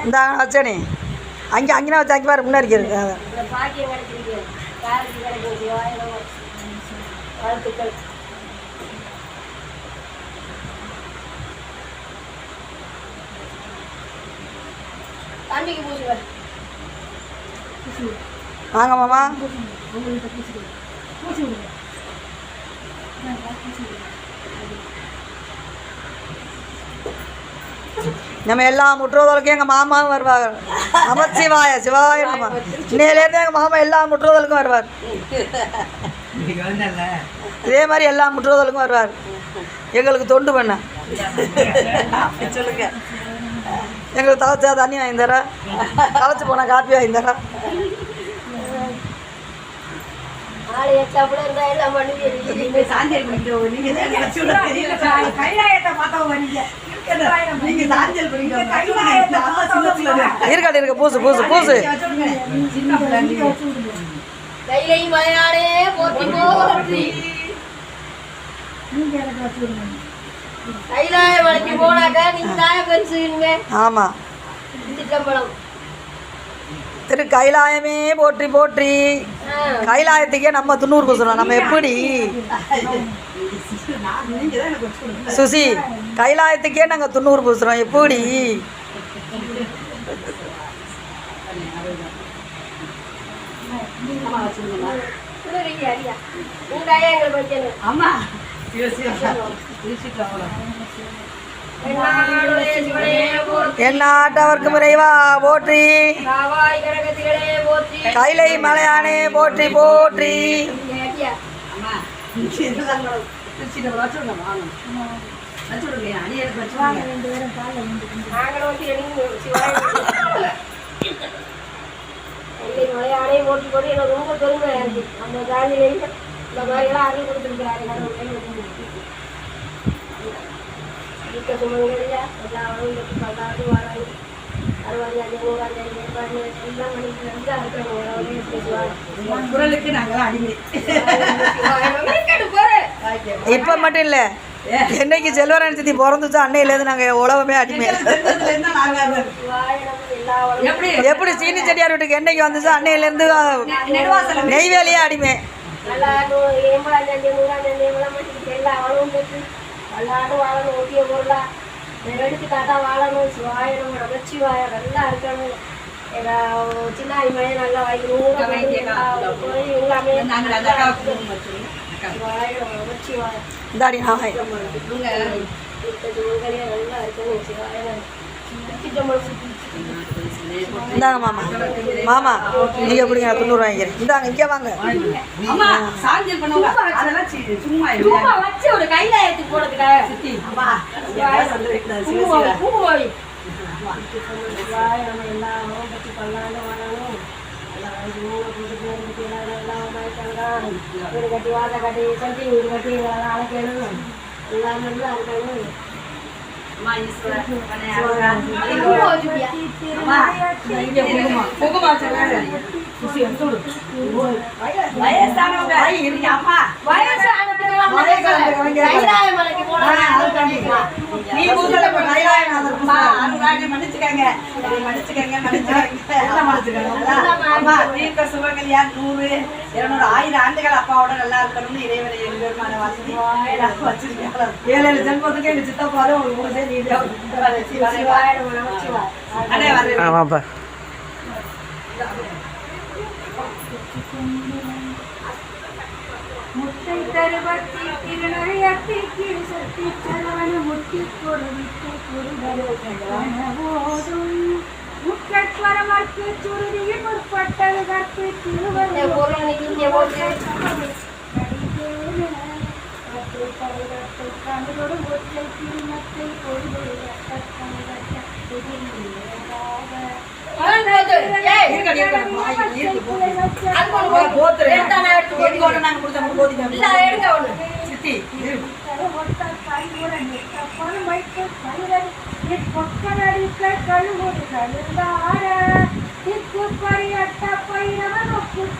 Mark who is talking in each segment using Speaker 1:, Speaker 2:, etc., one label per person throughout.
Speaker 1: இந்த வச்சனே அங்கே அங்கேனா வச்சு அங்கே பாரு முன்னாடி இருக்கு வாங்க மாமா. நம்ம எல்லா முற்றுவதற்கும் எங்கள் மாமாவும் வருவாங்க. நமச்சிவாய சிவாய நம்ம இன்னையிலேருந்து எங்கள் மாமா எல்லா முற்றுவதற்கும் வருவார். இதே மாதிரி எல்லா முற்றுவதற்கும் வருவார். எங்களுக்கு தொண்டு பண்ண சொல்லுங்க. எங்களுக்கு தவச்சா தண்ணி வாங்கி தர, களைச்சி போனால் காப்பி வாங்கி தர. இருக்காது இருக்க பூசு பூசு பூசு. ஆமா திரு கைலாயமே போற்றி போற்றி. கைலாயத்துக்கே நம்ம துண்ணூறு பூசுறோம். நம்ம எப்படி சுசி கைலாயத்துக்கே நாங்கள் துண்ணூறு பூசுறோம் எப்படி? எந்நாட்டவர்க்கும் இறைவா போற்றி. கைலை மலையானே போற்றி போற்றி.
Speaker 2: மலையானே போட்டி போட்டு எனக்கு ரொம்ப பெருமை இருக்கு. அந்த ஜாதியிலேயே இந்த மாதிரிலாம் அருள் கொடுத்துருக்கிறாரு. வீட்டை சுமங்கலியா எல்லா வளர்ந்து பல்லாண்டு வராது 60 எல்லாம் மணிக்கு இருக்கிறவங்க குரலுக்கு நாங்களாம் அடிமை.
Speaker 1: இப்போ மட்டும் இல்லை, என்னைக்கு செல்வராணி சித்தி பிறந்துச்சோ அன்னையிலேருந்து நாங்கள் உலகமே அடிமை. எப்படி சீனி செடியார் வீட்டுக்கு என்னைக்கு வந்துச்சோ அன்னையிலேருந்து நெய்வேலியே அடிமை.
Speaker 2: எல்லாரும் வாழணும், ஒட்டிய பொருளா எடுத்துக்காட்டா வாழணும். சிவாயிரம் நமச்சிவாய நல்லா இருக்கணும். சின்ன மழை நல்லா வாய்க்கணும். சிவாயிரம் நமச்சிவாய நல்லா இருக்கணும். சிவாயிரம்
Speaker 1: இந்தாங்க மாமா. மாமா நீங்கள் எப்படிங்க தொண்ணூறு வாங்கிக்கிறேன். இந்தாங்க இங்கே வாங்க.
Speaker 2: கட்டி வாழை கட்டி சட்டி வீடு கட்டி அழைக்கணும். எல்லாம் நல்லா இருக்கணும்.
Speaker 1: சுபகல்யா 100 200 1000 ஆண்டுகள் அப்பாவோட நல்லா இருக்கணும்னு இறைவனை எழுதுமான வாசி வச்சிருக்காங்க. 7 ஜென்மத்துக்கு எங்க சித்தப்பாரு ஒரு மூணு ஆமாப்பா.
Speaker 2: முட்டை தருவத்தி திருநறையத்தி கிருசத்தி சரவண முட்டி கொடுவிட்டு கொடுவரும் முக்கட்வரமற்கு சுருதியில் முற்பட்டது கற்பு திருவருள் கண்டோடு ஒற்றை திருமத்தை கழுவுகள்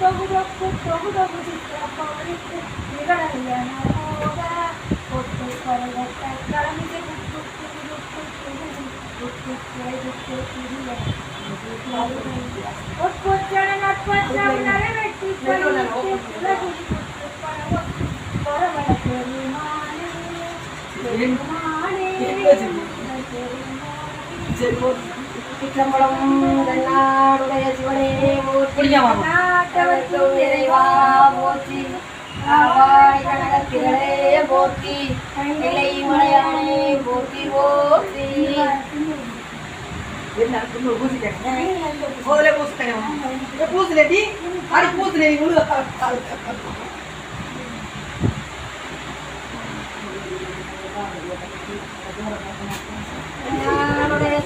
Speaker 2: தொகுதொப்பு தொகுதொப்பு சித்திரப்பவருக்கு நிகழன போக பொட்டு பருவத்த கடந்து சிற்றம்பலம் தென்னாடுடைய சிவனே போற்றி நாட்டவர்க்கும் இறைவா போற்றி காவாய் கனகத்திரளே போற்றி நிலை மலையானே போற்றி போற்றி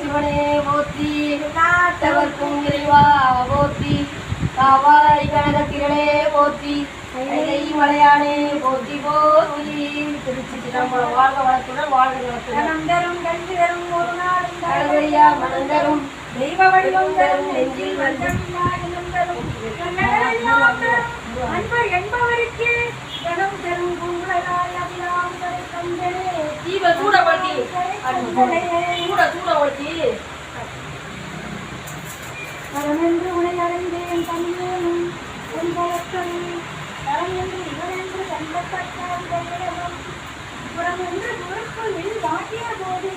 Speaker 2: சிவனே போற்றி நாட்டவர்க்கும் இறைவா போற்றி காவாய் கனகத்திரளே போற்றி நிலை மலையானே போற்றி போற்றி திருச்சி சிதம்பரம் வாழ்க வளத்துடன் வாழ்க நலத்துடன் தரும் கல்வி தரும் ஒரு நாடும் தலைவரியா மனம் தரும் தெய்வ வடிவம் தரும் நெஞ்சில் வந்தம் தரும் அன்பர் என்பவருக்கு கணம் தரும் குங்குளாய் அபிராம் தந்தனே தீப சூடவட்டி சூடவட்டி பரமென்று உனை அடைந்தேன் தன்னேனும் உன் பலத்தனை தரம் என்று இவனென்று கண்டப்பட்டான் புறம் என்று குரற்குள் வில் வாட்டிய போது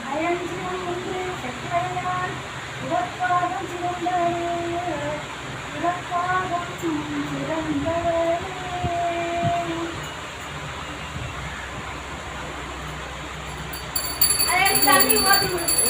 Speaker 2: அயன் சிவன் என்று செற்றையான் இறப்பாகம் சிறந்தவனே இறப்பாகம் சிறந்தவனே தண்ணி ஓட்டி உள்ள